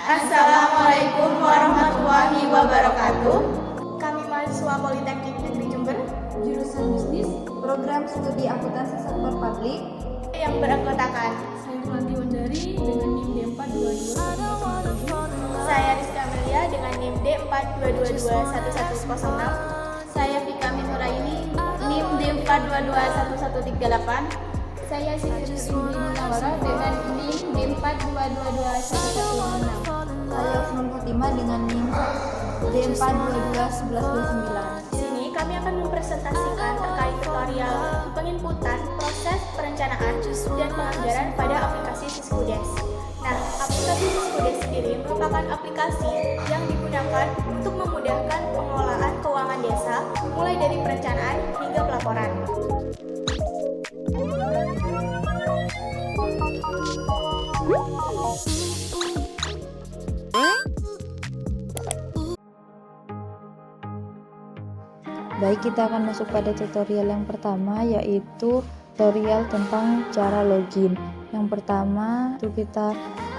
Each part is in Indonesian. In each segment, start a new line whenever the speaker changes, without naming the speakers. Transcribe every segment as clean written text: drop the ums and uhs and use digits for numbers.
Assalamualaikum warahmatullahi wabarakatuh.
Kami mahasiswa Politeknik Negeri Jember,
jurusan bisnis, program studi akuntansi sektor publik
yang beranggotakan
saya Franti Wandari dengan NIM D422.
saya Rizka Amelia dengan NIM D4222110.
Saya Vika Minuraini, NIM D4221138.
Saya Siti Indri Munawara dengan NIM D4222116.
Saya Usman Fatima dengan NIM D4221129.
Di sini kami akan mempresentasikan terkait tutorial penginputan proses perencanaan dan penganggaran pada aplikasi Siskudes. Nah, aplikasi Siskudes sendiri merupakan aplikasi yang digunakan untuk memudahkan pengelolaan keuangan desa mulai dari perencanaan hingga pelaporan.
Baik, kita akan masuk pada tutorial yang pertama, yaitu tutorial tentang cara login. Yang pertama,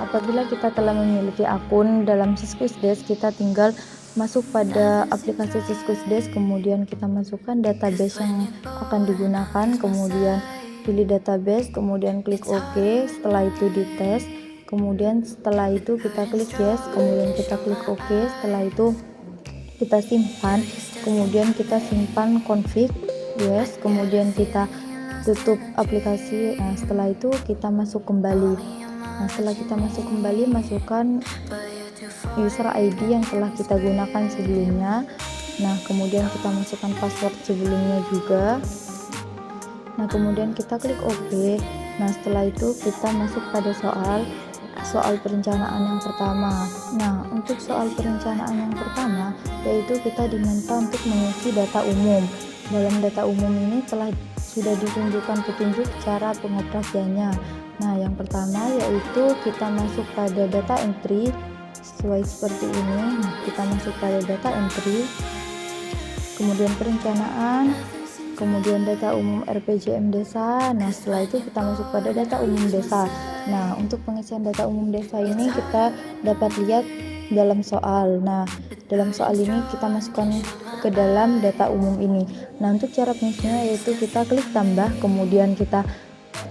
apabila kita telah memiliki akun dalam Siskudes, kita tinggal masuk pada aplikasi Siskudes, kemudian kita masukkan database yang akan digunakan, kemudian pilih database, kemudian klik OK. Setelah itu dites, kemudian setelah itu kita klik yes, kemudian kita klik OK. Setelah itu kita simpan, kemudian kita simpan config yes, kemudian kita tutup aplikasi. Nah, setelah itu kita masuk kembali. Nah, setelah kita masuk kembali, masukkan user ID yang telah kita gunakan sebelumnya. Nah, kemudian kita masukkan password sebelumnya juga. Nah, kemudian kita klik OK. Nah, setelah itu kita masuk pada soal perencanaan yang pertama. Nah, untuk soal perencanaan yang pertama, yaitu kita diminta untuk mengisi data umum. Dalam data umum ini sudah ditunjukkan petunjuk cara pengoperasiannya. Nah, yang pertama yaitu kita masuk pada data entry sesuai seperti ini. Nah, kita masuk pada data entry, kemudian perencanaan, kemudian data umum RPJM desa. Nah, setelah itu kita masuk pada data umum desa. Nah, untuk pengisian data umum desa ini kita dapat lihat dalam soal. Nah, dalam soal ini kita masukkan ke dalam data umum ini. Nah, untuk cara pengisiannya yaitu kita klik tambah, kemudian kita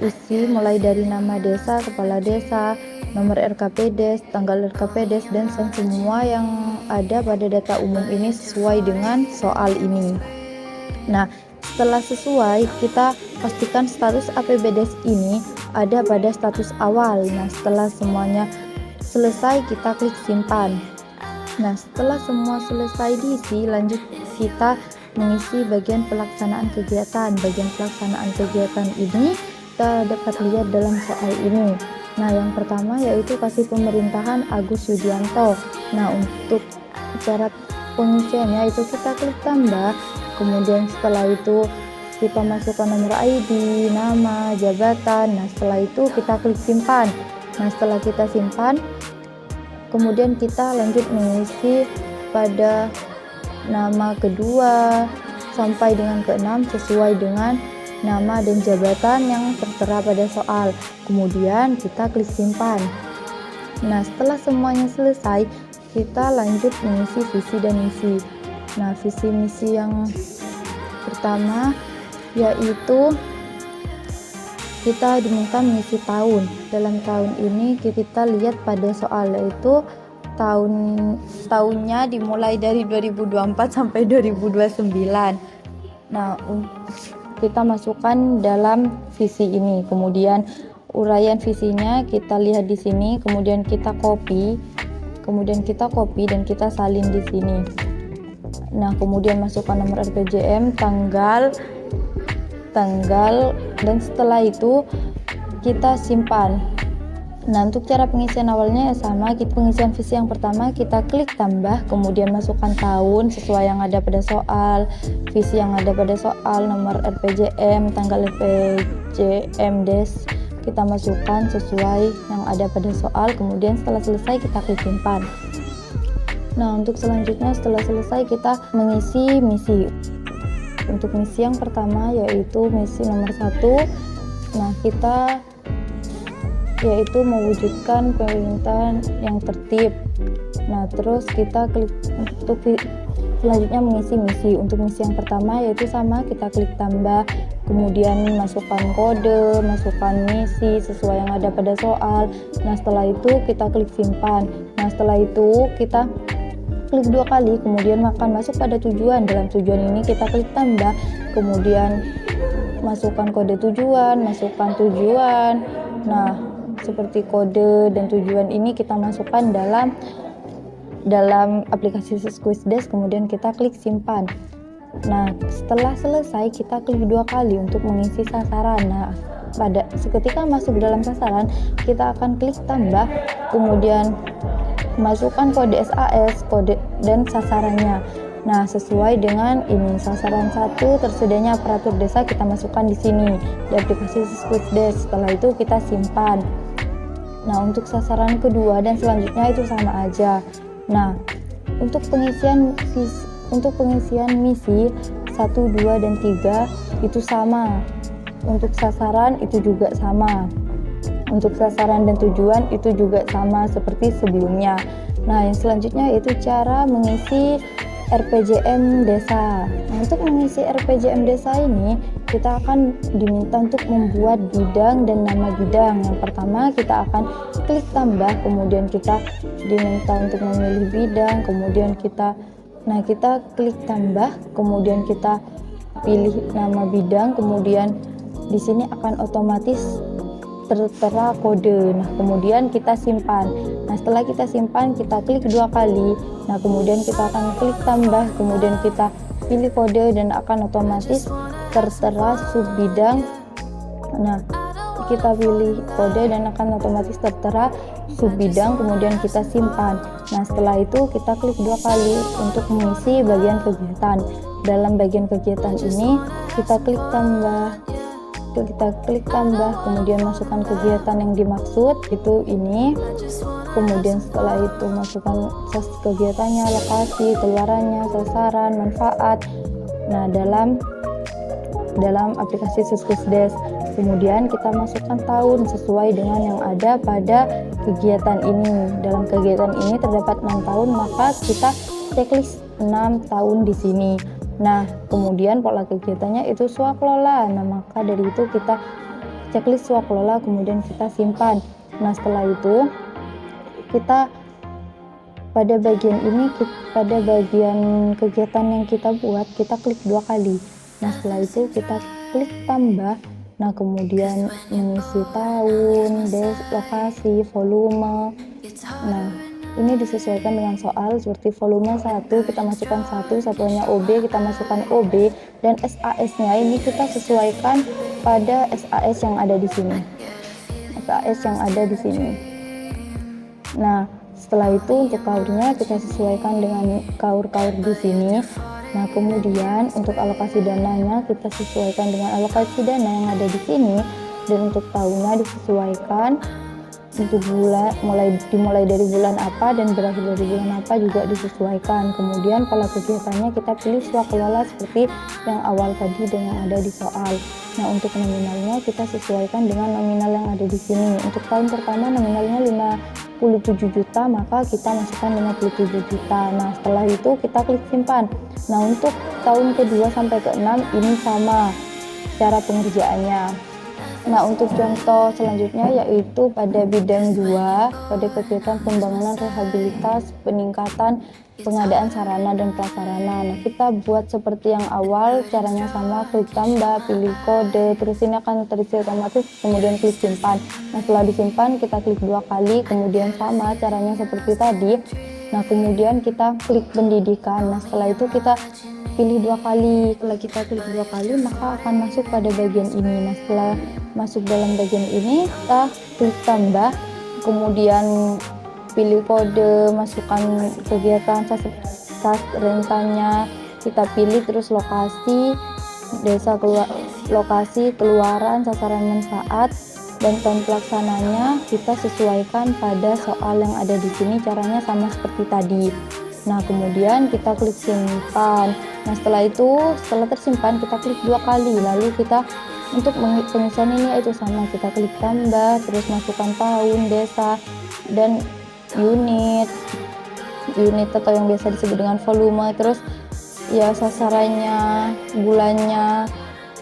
isi mulai dari nama desa, kepala desa, nomor RKPDes, tanggal RKPDes, dan semua yang ada pada data umum ini sesuai dengan soal ini. Nah, setelah sesuai, kita pastikan status APBDes ini ada pada status awal. Nah, setelah semuanya selesai, kita klik simpan. Nah, setelah semua selesai diisi, lanjut kita mengisi bagian pelaksanaan kegiatan. Bagian pelaksanaan kegiatan ini kita dapat lihat dalam soal ini. Nah, yang pertama yaitu kasih pemerintahan Agus Yudianto. Nah, untuk cara pengisiannya itu kita klik tambah, kemudian setelah itu kita masukkan nomor ID, nama, jabatan. Nah, setelah itu kita klik simpan. Nah, setelah kita simpan, kemudian kita lanjut mengisi pada nama kedua sampai dengan keenam sesuai dengan nama dan jabatan yang tertera pada soal. Kemudian kita klik simpan. Nah, setelah semuanya selesai, kita lanjut mengisi visi dan misi. Nah, visi misi yang pertama yaitu kita diminta mengisi tahun. Dalam tahun ini kita lihat pada soal, yaitu tahunnya dimulai dari 2024 sampai 2029. Nah, kita masukkan dalam visi ini. Kemudian uraian visinya kita lihat di sini, kemudian kita copy dan kita salin di sini. Nah, kemudian masukkan nomor RPJM, tanggal, dan setelah itu kita simpan. Nah, untuk cara pengisian awalnya ya sama. Pengisian visi yang pertama kita klik tambah, kemudian masukkan tahun sesuai yang ada pada soal, visi yang ada pada soal, nomor RPJM, tanggal RPJM des kita masukkan sesuai yang ada pada soal. Kemudian setelah selesai kita klik simpan. Nah, untuk selanjutnya setelah selesai kita mengisi misi. Untuk misi yang pertama yaitu misi nomor 1. Nah, kita yaitu mewujudkan pemerintahan yang tertib. Nah, terus kita klik untuk selanjutnya mengisi misi. Untuk misi yang pertama yaitu sama, kita klik tambah, kemudian masukkan kode, masukkan misi sesuai yang ada pada soal. Nah, setelah itu kita klik simpan. Nah, setelah itu kita klik 2 kali, kemudian akan masuk pada tujuan. Dalam tujuan ini kita klik tambah, kemudian masukkan kode tujuan, masukkan tujuan. Nah, seperti kode dan tujuan ini kita masukkan dalam aplikasi Squishdash, kemudian kita klik simpan. Nah, setelah selesai kita klik 2 kali untuk mengisi sasaran. Nah, seketika masuk dalam sasaran, kita akan klik tambah, kemudian masukkan kode SAS, kode dan sasarannya. Nah, sesuai dengan ini, sasaran 1 tersedianya aparatur desa, kita masukkan di sini di aplikasi Squishdash. Setelah itu kita simpan. Nah, untuk sasaran kedua dan selanjutnya itu sama aja. Nah, untuk pengisian misi 1, 2, dan 3 itu sama. Untuk sasaran itu juga sama. Untuk sasaran dan tujuan itu juga sama seperti sebelumnya. Nah, yang selanjutnya yaitu cara mengisi RPJM desa. Nah, untuk mengisi RPJM desa ini kita akan diminta untuk membuat bidang dan nama bidang. Yang pertama kita akan klik tambah, kemudian kita diminta untuk memilih bidang, kemudian kita klik tambah, kemudian kita pilih nama bidang, kemudian di sini akan otomatis tertera kode. Nah, kemudian kita simpan. Nah, setelah kita simpan kita klik 2 kali. Nah, kemudian kita akan klik tambah, kemudian kita pilih kode dan akan otomatis tertera sub bidang. Nah, kita pilih kode dan akan otomatis tertera sub bidang, kemudian kita simpan. Nah, setelah itu kita klik 2 kali untuk mengisi bagian kegiatan. Dalam bagian kegiatan ini kita klik tambah, kemudian masukkan kegiatan yang dimaksud, itu ini. Kemudian setelah itu masukkan kegiatannya, lokasi, keluarannya, sasaran, manfaat. Nah, dalam aplikasi Squishdash. Kemudian kita masukkan tahun sesuai dengan yang ada pada kegiatan ini. Dalam kegiatan ini terdapat 6 tahun, maka kita checklist 6 tahun di sini. Nah, kemudian pola kegiatannya itu swakelola. Nah, maka dari itu kita checklist swakelola, kemudian kita simpan. Nah, setelah itu kita pada bagian kegiatan yang kita buat, kita klik 2 kali. Nah, setelah itu kita klik tambah. Nah, kemudian mengisi tahun, lokasi, volume. Nah, ini disesuaikan dengan soal. Seperti volume 1 kita masukkan 1, satuannya OB kita masukkan OB, dan SAS-nya ini kita sesuaikan pada SAS yang ada di sini. Nah, setelah itu untuk kaurnya kita sesuaikan dengan kaur-kaur di sini. Nah, kemudian untuk alokasi dananya kita sesuaikan dengan alokasi dana yang ada di sini, dan untuk tahunnya disesuaikan untuk bulan, dimulai dari bulan apa dan berakhir dari bulan apa juga disesuaikan. Kemudian pola kegiatannya kita pilih swakelola seperti yang awal tadi dengan ada di soal. Nah, untuk nominalnya kita sesuaikan dengan nominal yang ada di sini. Untuk tahun pertama nominalnya 57 juta, maka kita masukkan 57 juta. Nah, setelah itu kita klik simpan. Nah, untuk tahun kedua sampai ke-6 ini sama cara pengerjaannya. Nah, untuk contoh selanjutnya yaitu pada bidang 2, pada kegiatan pembangunan rehabilitas, peningkatan pengadaan sarana dan prasarana. Nah, kita buat seperti yang awal, caranya sama, klik tambah, pilih kode, terus ini akan terisi otomatis, kemudian klik simpan. Nah, setelah disimpan kita klik 2 kali, kemudian sama caranya seperti tadi. Nah, kemudian kita klik pendidikan. Nah, setelah itu kita pilih 2 kali. Setelah kita klik 2 kali maka akan masuk pada bagian ini. Nah, setelah masuk dalam bagian ini kita klik tambah, kemudian pilih kode, masukkan kegiatan rentannya, kita pilih terus lokasi desa, lokasi keluaran, sasaran manfaat, dan tahun pelaksananya kita sesuaikan pada soal yang ada di sini. Caranya sama seperti tadi. Nah, kemudian kita klik simpan. Nah, setelah tersimpan, kita klik 2 kali. Lalu kita untuk pengisian ini itu sama, kita klik tambah, terus masukkan tahun, desa, dan unit atau yang biasa disebut dengan volume, terus ya sasarannya, bulannya,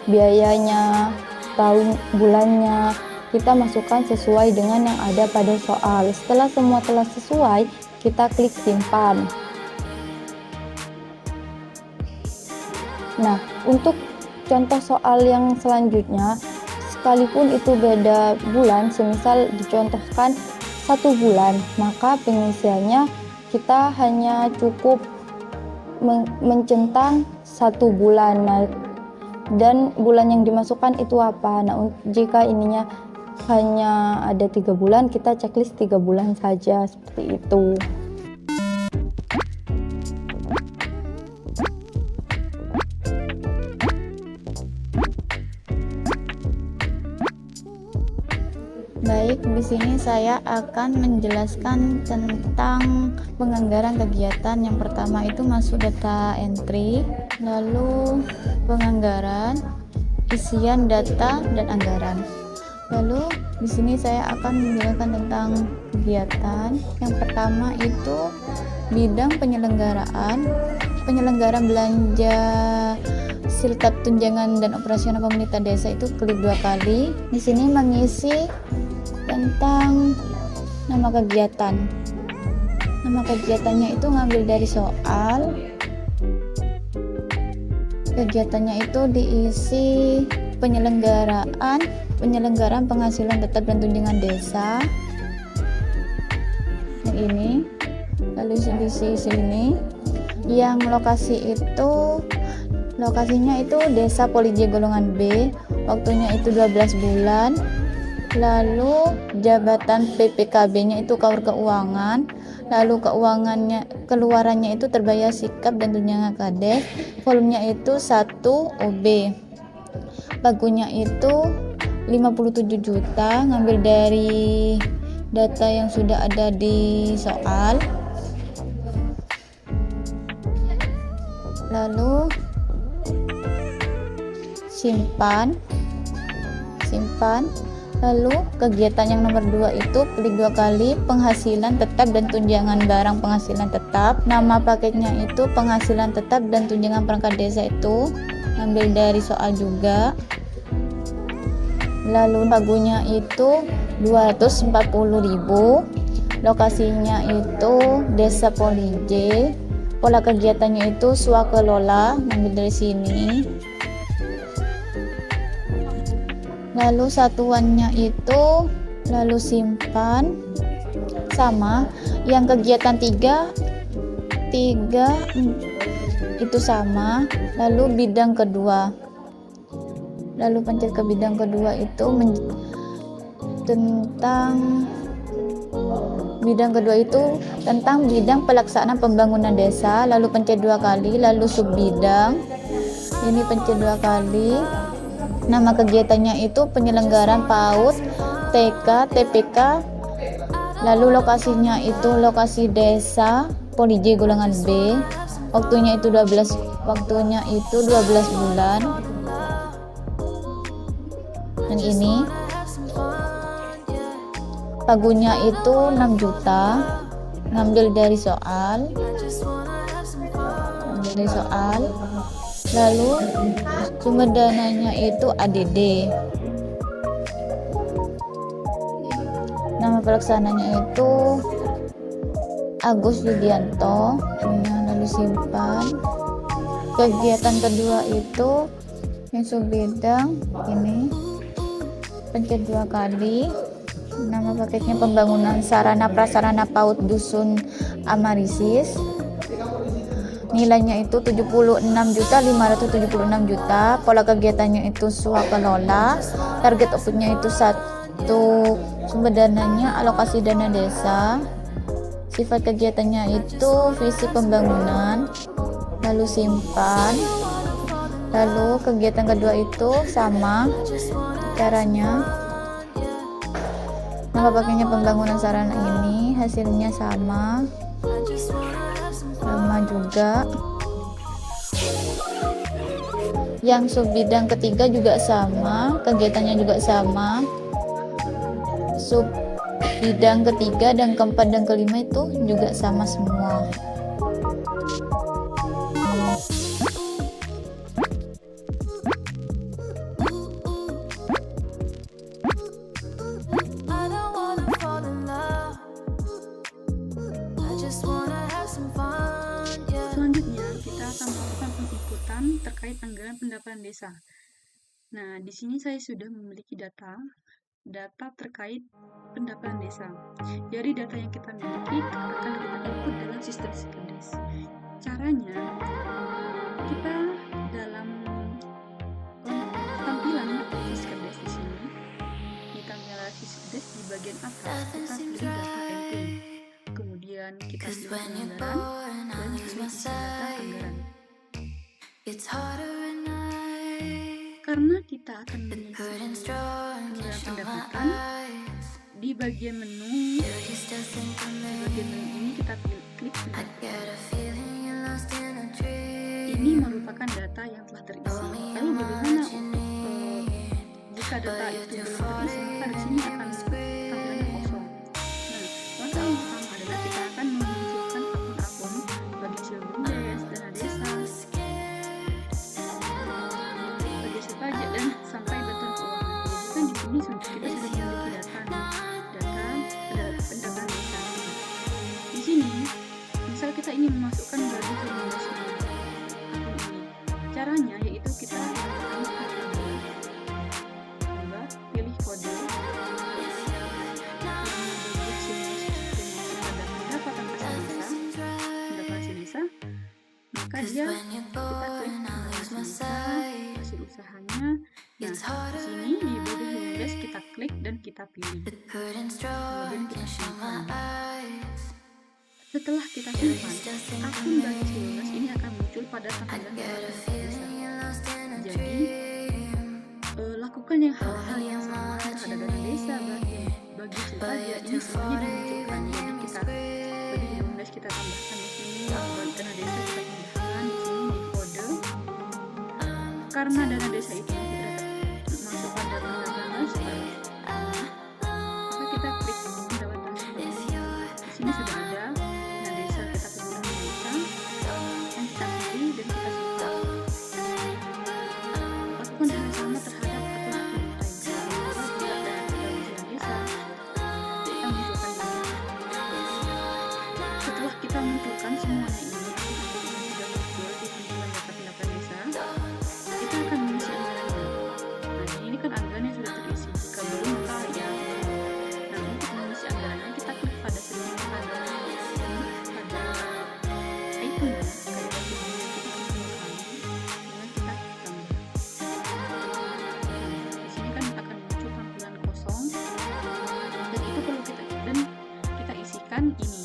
biayanya, tahun, bulannya, kita masukkan sesuai dengan yang ada pada soal. Setelah semua telah sesuai, kita klik simpan. Nah, untuk contoh soal yang selanjutnya, sekalipun itu beda bulan, semisal dicontohkan 1 bulan, maka pengisiannya kita hanya cukup mencentang 1 bulan. Nah, dan bulan yang dimasukkan itu apa? Nah, jika ininya hanya ada 3 bulan, kita checklist 3 bulan saja, seperti itu.
Baik, di sini saya akan menjelaskan tentang penganggaran kegiatan. Yang pertama itu masuk data entry, lalu penganggaran, isian data dan anggaran. Lalu di sini saya akan menjelaskan tentang kegiatan. Yang pertama itu bidang penyelenggaraan belanja siltap tunjangan dan operasional pemerintah desa, itu klik 2 kali. Di sini mengisi tentang nama kegiatan. Nama kegiatannya itu ngambil dari soal. Kegiatannya itu diisi penyelenggaraan penghasilan tetap dan tunjangan desa. Yang ini, lalu diisi sini. Yang lokasinya itu Desa Polije golongan B, waktunya itu 12 bulan. Lalu jabatan PPKB-nya itu Kaur Keuangan. Lalu keluarannya itu terbayar sikap dan tunjangan kades. Volumenya itu 1 OB. Pagunya itu 57 juta, ngambil dari data yang sudah ada di soal. Lalu simpan. Lalu kegiatan yang nomor 2 itu klik 2 kali, penghasilan tetap dan tunjangan barang penghasilan tetap. Nama paketnya itu penghasilan tetap dan tunjangan perangkat desa, itu ambil dari soal juga. Lalu pagunya itu 240.000. Lokasinya itu Desa Polije. Pola kegiatannya itu swakelola, ambil dari sini. Lalu satuannya itu lalu simpan, sama. Yang kegiatan 3 itu sama. Lalu bidang kedua, lalu pencet ke bidang kedua itu tentang bidang pelaksanaan pembangunan desa. Lalu pencet 2 kali, lalu subbidang ini pencet 2 kali. Nama kegiatannya itu penyelenggaraan PAUD, TK, TPK. Lalu lokasinya itu lokasi Desa Polije golongan B. Waktunya itu 12 bulan. Dan ini pagunya itu 6 juta, ngambil dari soal. Lalu sumber dananya itu ADD. Nama pelaksananya itu Agus Yudianto. Lalu simpan. Kegiatan kedua itu yang subbidang ini, pencet 2 kali. Nama paketnya pembangunan sarana prasarana PAUD Dusun Amarisis. Nilainya itu 76.576 juta. Pola kegiatannya itu swakelola. Target outputnya itu 1. Sumber dananya alokasi dana desa. Sifat kegiatannya itu visi pembangunan. Lalu simpan. Lalu kegiatan kedua itu sama caranya. Nama pakainya pembangunan sarana ini, hasilnya sama. juga. Yang sub bidang ketiga juga sama, kegiatannya juga sama. Sub bidang ketiga dan keempat dan kelima itu juga sama semua.
Selanjutnya kita akan melakukan pengikutan terkait anggaran pendapatan desa. Nah, di sini saya sudah memiliki data terkait pendapatan desa. Dari data yang kita miliki akan kita input dalam sistem Siskudes. Caranya, kita dalam tampilan Siskudes di sini, di tampilan Siskudes di bagian atas kita pilih data entry. Kemudian kita pilih anggaran dan pilih isi data anggaran. Karena kita akan mengisi anggaran pendapatan di bagian menu ini kita klik pendapatan. Ini merupakan data yang telah terisi. Lalu bagaimana jika data itu belum terisi, maka di sini akan tampilannya kosong. Nah, langkah yang pertama adalah kita akan memunculkan akun-akun bagi Siskudes, dana desa, bagi pajak dan sampai bantuan keuangan. Jadi kan di sini kita sudah memiliki data pendapatan desa. Di sini, misal kita ingin memasukkan bagi Siskudes akun ini, caranya yaitu kita pilih kode pendapatan hasil desa, maka dia kita klik hasil usahanya. Nah, di sini di bodi Siskudes kita klik dan kita pilih. Kemudian kita simpan. Setelah kita simpan, akun bagi Siskudes ini akan muncul pada tampilan desa. Jadi, lakukan hal-hal yang sama terhadap dana desa, bagi pajak ini semuanya dimunculkan. Jadi kita bagi Siskudes kita tambahkan di sini, bagi dana desa kita tambahkan di sini di kode. Karena dana desa itu sudah masuk pada pendapatan maka kita klik pendapatan semua. Di sini sudah ada dana desa, kita pilih dana desa yang kita pilih dan kita simpan. Lakukan hal yang sama terhadap akun-akun lain. Setelah kita munculkan semuanya ini, sudah muncul di tampilan data pendapatan desa, kita akan mengisi anggarannya. Nah, ini kan anggaran yang sudah terisi. Jika belum, maka ya. Nah, untuk mengisi anggarannya, kita klik pada seluruh pada itemnya, kayak bagi kita tambah. Di sini kan akan muncul tampilan kosong, dan itu perlu kita isikan ini.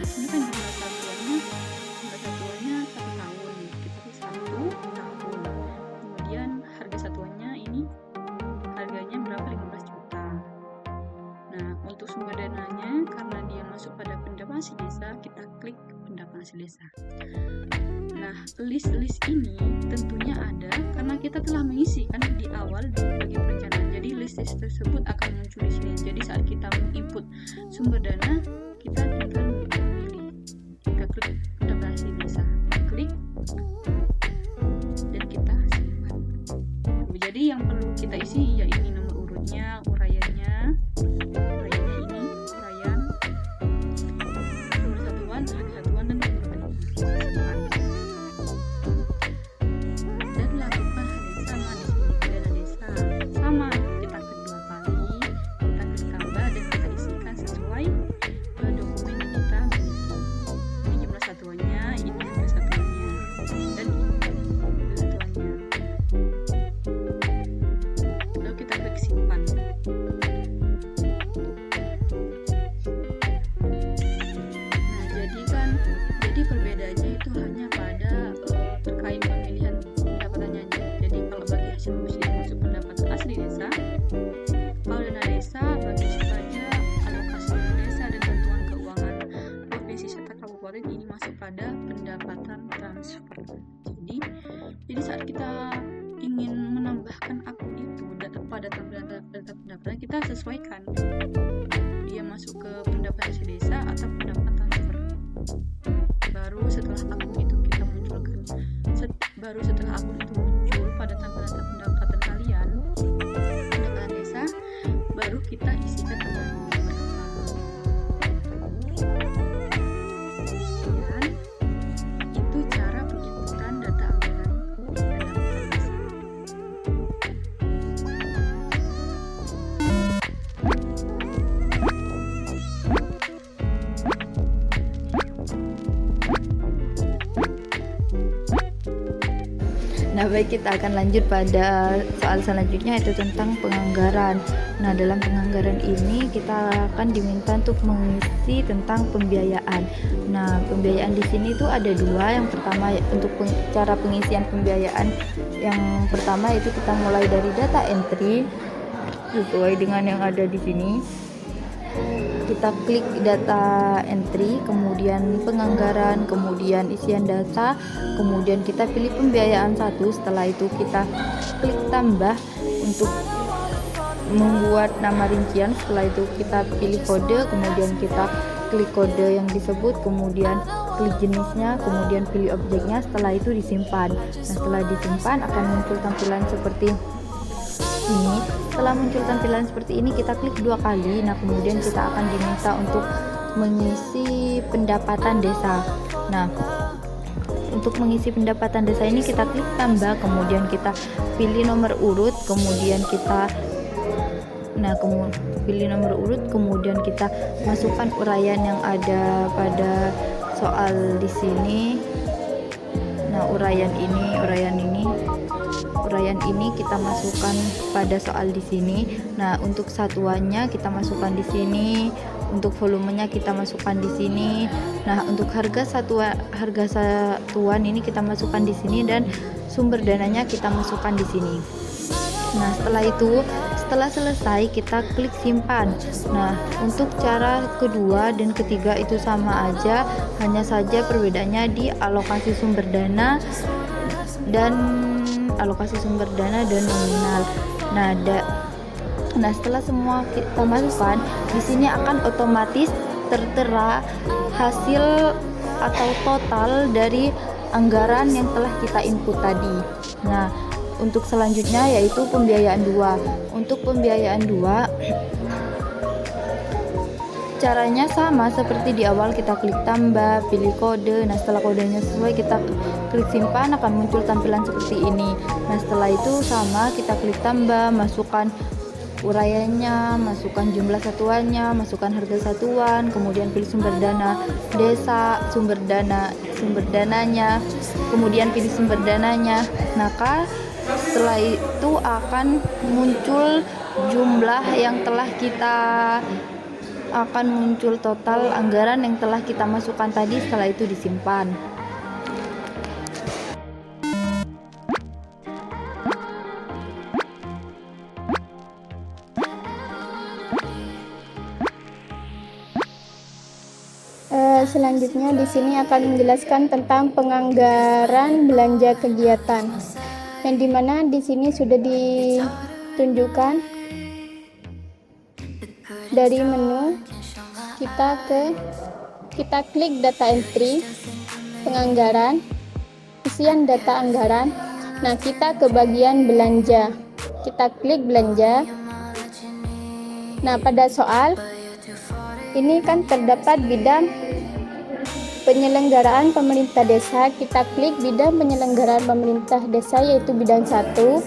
Di sini kan jumlah satuannya 1 tahun, kita pilih 1 tahun. Kemudian harga satuannya ini harganya berapa, 15 juta. Nah, untuk sumber dananya karena dia masuk pada pendapatan hasil desa, kita klik pendapatan hasil desa. Nah, list ini tentunya ada karena kita telah mengisi kan di awal bagi perencanaan. Jadi list tersebut akan muncul di sini. Jadi saat kita menginput sumber dana, kita tinggal pilih, kita klik pendapatan hasil desa, klik dan kita simpan. Jadi yang perlu kita isi ya ini nomor urutnya, uraiannya ini uraian, sumber satuan dan simpan. Dan lakukan hal yang sama di sini pada dana desa. Sama, kita klik 2 kali, kita klik tambah dan kita isikan sesuai dokumen yang kita miliki. Ini jumlah satuannya pendapatan transfer. Jadi saat kita ingin menambahkan akun itu pada data pendapatan, kita sesuaikan dia masuk ke pendapatan isi desa atau pendapatan transfer. Baru setelah akun itu kita munculkan, baru setelah akun itu muncul pada tampilan pendapatan kalian, pendapatan desa, baru kita isikan kembali. Sekian, itu cara penginputan data anggaran pendapatan desa.
Nah, baik, kita akan lanjut pada soal selanjutnya, yaitu tentang penganggaran. Nah, dalam penganggaran ini kita akan diminta untuk mengisi tentang pembiayaan. Nah, pembiayaan di sini tuh ada dua. Yang pertama untuk cara pengisian pembiayaan. Yang pertama itu kita mulai dari data entry sesuai dengan yang ada di sini. Kita klik data entry, kemudian penganggaran, kemudian isian data, kemudian kita pilih pembiayaan 1. Setelah itu kita klik tambah untuk membuat nama rincian. Setelah itu kita pilih kode, kemudian kita klik kode yang disebut, kemudian klik jenisnya, kemudian pilih objeknya. Setelah itu disimpan. Nah, setelah disimpan akan muncul tampilan seperti ini. Setelah muncul tampilan seperti ini, kita klik 2 kali. Nah, kemudian kita akan diminta untuk mengisi pendapatan desa. Nah, untuk mengisi pendapatan desa ini kita klik tambah, kemudian kita pilih nomor urut, kemudian kita pilih nomor urut, kemudian kita masukkan uraian yang ada pada soal di sini. Nah, uraian ini kita masukkan pada soal di sini. Nah, untuk satuannya kita masukkan di sini, untuk volumenya kita masukkan di sini. Nah, untuk harga satuan ini kita masukkan di sini, dan sumber dananya kita masukkan di sini. Nah, setelah selesai kita klik simpan. Nah, untuk cara kedua dan ketiga itu sama aja, hanya saja perbedaannya di alokasi sumber dana dan nominal. Nah, setelah semua kita masukkan, di sini akan otomatis tertera hasil atau total dari anggaran yang telah kita input tadi. Nah, untuk selanjutnya yaitu pembiayaan 2. Untuk pembiayaan 2 caranya sama seperti di awal, kita klik tambah, pilih kode. Nah, setelah kodenya sesuai kita klik simpan, akan muncul tampilan seperti ini. Nah, setelah itu sama, kita klik tambah, masukkan uraiannya, masukkan jumlah satuannya, masukkan harga satuan, kemudian pilih sumber dana desa, sumber dananya, kemudian pilih sumber dananya. Maka setelah itu akan muncul jumlah yang telah akan muncul total anggaran yang telah kita masukkan tadi. Setelah itu disimpan.
Selanjutnya di sini akan menjelaskan tentang penganggaran belanja kegiatan, yang dimana di sini sudah ditunjukkan dari menu. Kita klik data entry, penganggaran, isian data anggaran. Nah, kita ke bagian belanja, kita klik belanja. Nah, pada soal ini kan terdapat bidang penyelenggaraan pemerintah desa. Kita klik bidang penyelenggaraan pemerintah desa, yaitu bidang 1.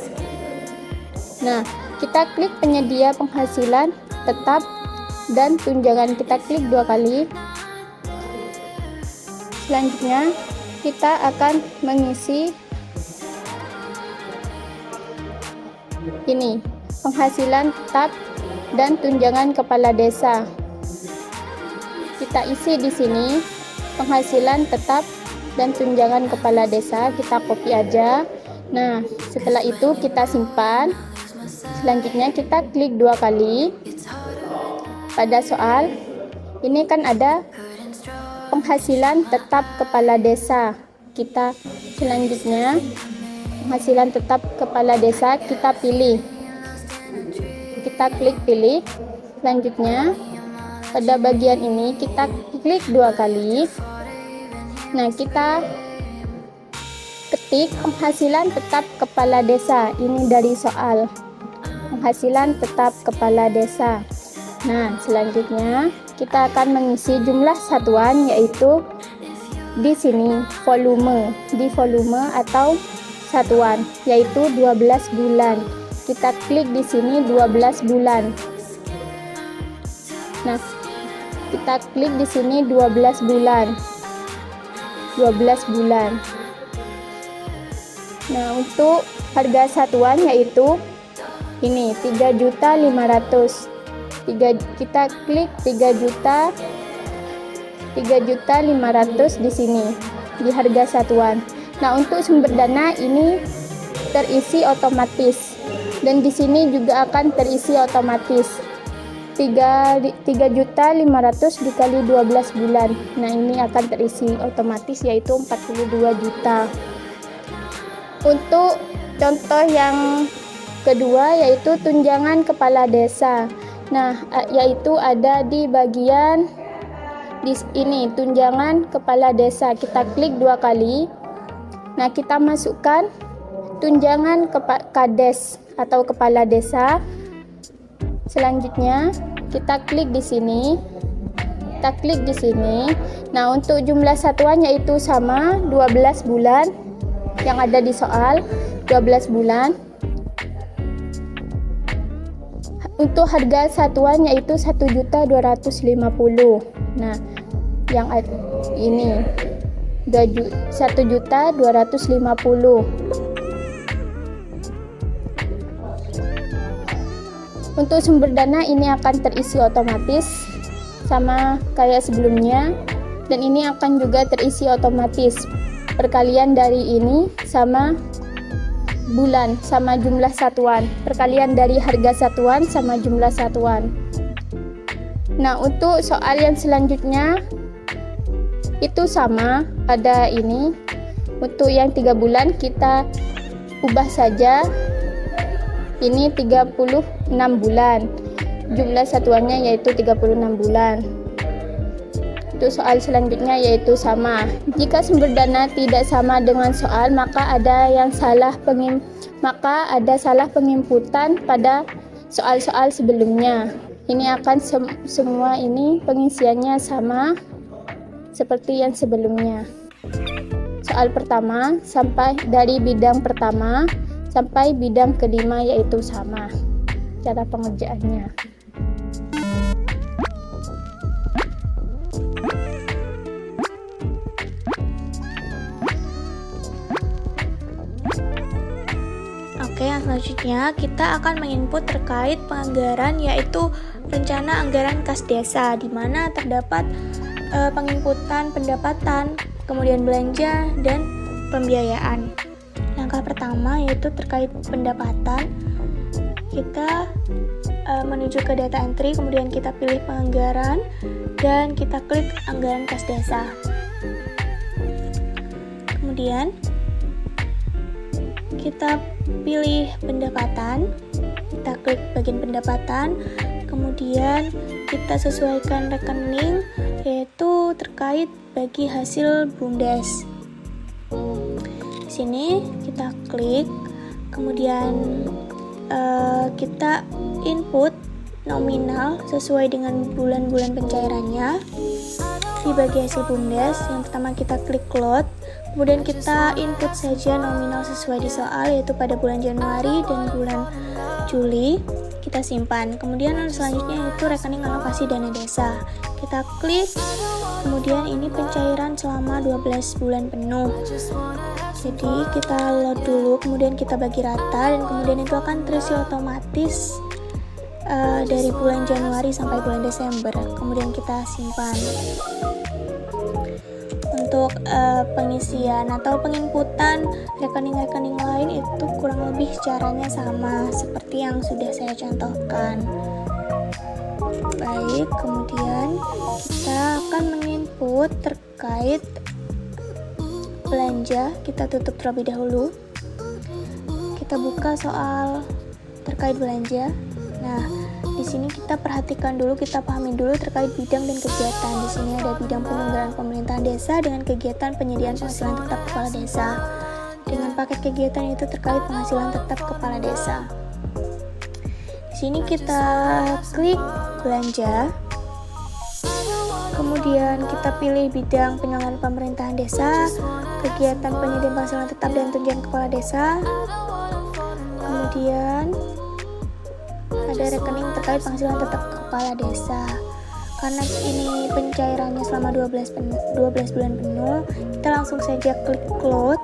Nah, kita klik penyedia penghasilan tetap dan tunjangan, kita klik 2 kali. Selanjutnya kita akan mengisi ini, penghasilan tetap dan tunjangan kepala desa. Kita isi di sini penghasilan tetap dan tunjangan kepala desa, kita copy aja. Nah, setelah itu kita simpan. Selanjutnya kita klik 2 kali. Pada soal ini kan ada penghasilan tetap kepala desa. Kita selanjutnya penghasilan tetap kepala desa, kita pilih. Kita klik pilih. Selanjutnya pada bagian ini kita klik 2 kali. Nah, kita ketik penghasilan tetap kepala desa. Ini dari soal. Penghasilan tetap kepala desa. Nah, selanjutnya kita akan mengisi jumlah satuan, yaitu di sini volume, di volume atau satuan, yaitu 12 bulan. Kita klik di sini 12 bulan. Nah, kita klik di sini 12 bulan. 12 bulan. Nah, untuk harga satuan yaitu ini 3.500.000. Kita klik 3.500.000 di sini di harga satuan. Nah, untuk sumber dana ini terisi otomatis dan di sini juga akan terisi otomatis. 3.500.000 dikali 12 bulan. Nah, ini akan terisi otomatis yaitu 42 juta. Untuk contoh yang kedua yaitu tunjangan kepala desa. Nah, yaitu ada di bagian di ini tunjangan kepala desa. Kita klik 2 kali. Nah, kita masukkan tunjangan kades atau kepala desa. Selanjutnya kita klik di sini. Kita klik di sini. Nah, untuk jumlah satuan yaitu sama 12 bulan yang ada di soal, 12 bulan. Untuk harga satuan yaitu 1.250.000. Nah, yang ini 1.250.000. Untuk sumber dana ini akan terisi otomatis sama kayak sebelumnya, dan ini akan juga terisi otomatis. Perkalian dari ini sama bulan sama jumlah satuan. Perkalian dari harga satuan sama jumlah satuan. Nah, untuk soal yang selanjutnya itu sama, ada ini. Untuk yang 3 bulan kita ubah saja. Ini 36 bulan. Jumlah satuannya yaitu 36 bulan. Untuk soal selanjutnya yaitu sama. Jika sumber dana tidak sama dengan soal, maka ada salah penginputan pada soal-soal sebelumnya. Ini akan semua ini pengisiannya sama seperti yang sebelumnya. Soal pertama sampai dari bidang pertama sampai bidang kelima yaitu sama cara pengerjaannya.
Oke, yang selanjutnya kita akan menginput terkait penganggaran yaitu rencana anggaran kas desa, di mana terdapat penginputan pendapatan, kemudian belanja, dan pembiayaan. Langkah pertama yaitu terkait pendapatan. Kita menuju ke data entry, kemudian kita pilih penganggaran, dan kita klik anggaran kas desa. Kemudian kita pilih pendapatan, kita klik bagian pendapatan, kemudian kita sesuaikan rekening yaitu terkait bagi hasil BUMDes. Di sini kita klik, kemudian kita input nominal sesuai dengan bulan-bulan pencairannya. Di bagi hasil BUMDes, yang pertama kita klik load. Kemudian kita input saja nominal sesuai di soal yaitu pada bulan Januari dan bulan Juli. Kita simpan. Kemudian selanjutnya yaitu rekening alokasi dana desa. Kita klik. Kemudian ini pencairan selama 12 bulan penuh. Jadi kita load dulu, kemudian kita bagi rata, dan kemudian itu akan terisi otomatis dari bulan Januari sampai bulan Desember. Kemudian kita simpan. Untuk pengisian atau penginputan rekening-rekening lain itu kurang lebih caranya sama seperti yang sudah saya contohkan. Baik, kemudian kita akan menginput terkait belanja. Kita tutup terlebih dahulu. Kita buka soal terkait belanja. Nah, di sini kita perhatikan dulu, kita pahami dulu terkait bidang dan kegiatan. Di sini ada bidang penyelenggaraan pemerintahan desa dengan kegiatan penyediaan penghasilan tetap kepala desa. Dengan paket kegiatan itu terkait penghasilan tetap kepala desa. Di sini kita klik belanja. Kemudian kita pilih bidang penyelenggaraan pemerintahan desa, kegiatan penyediaan penghasilan tetap dan tunjangan kepala desa. Kemudian ada rekening terkait penghasilan tetap kepala desa. Karena ini pencairannya selama 12 bulan penuh, kita langsung saja klik close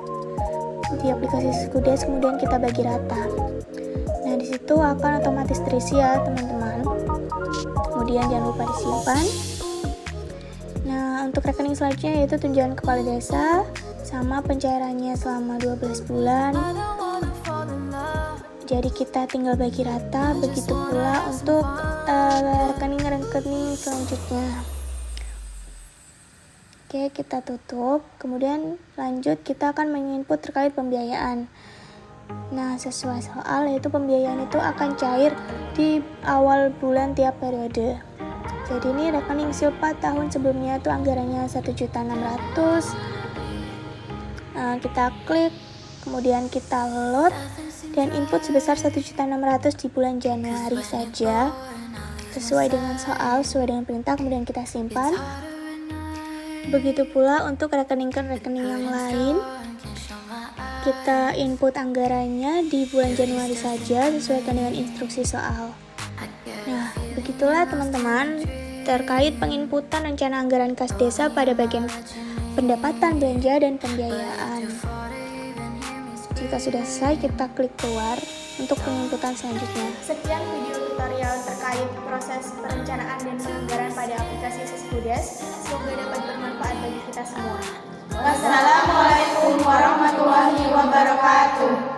di aplikasi Siskudes, kemudian kita bagi rata. Nah, di situ akan otomatis terisi ya, teman-teman. Kemudian jangan lupa disimpan. Nah, untuk rekening selanjutnya yaitu tunjangan kepala desa sama pencairannya selama 12 bulan. Jadi kita tinggal bagi rata, begitu pula untuk rekening-rekening selanjutnya. Oke, kita tutup. Kemudian lanjut, kita akan menginput terkait pembiayaan. Nah, sesuai soal yaitu pembiayaan itu akan cair di awal bulan tiap periode. Jadi ini rekening Silpa tahun sebelumnya itu anggarannya 1.600.000. Kita klik, kemudian kita load dan input sebesar 1.600.000 di bulan Januari saja. Sesuai dengan soal, sesuai dengan perintah, kemudian kita simpan. Begitu pula untuk rekening-rekening yang lain, kita input anggarannya di bulan Januari saja sesuaikan dengan instruksi soal. Nah, begitulah teman-teman terkait penginputan rencana anggaran kas desa pada bagian pendapatan, belanja, dan pembiayaan. Jika sudah selesai, kita klik keluar untuk penginputan selanjutnya.
Sekian video tutorial terkait proses perencanaan dan penganggaran pada aplikasi Siskudes. Semoga dapat bermanfaat bagi kita semua. Wassalamualaikum warahmatullahi wabarakatuh.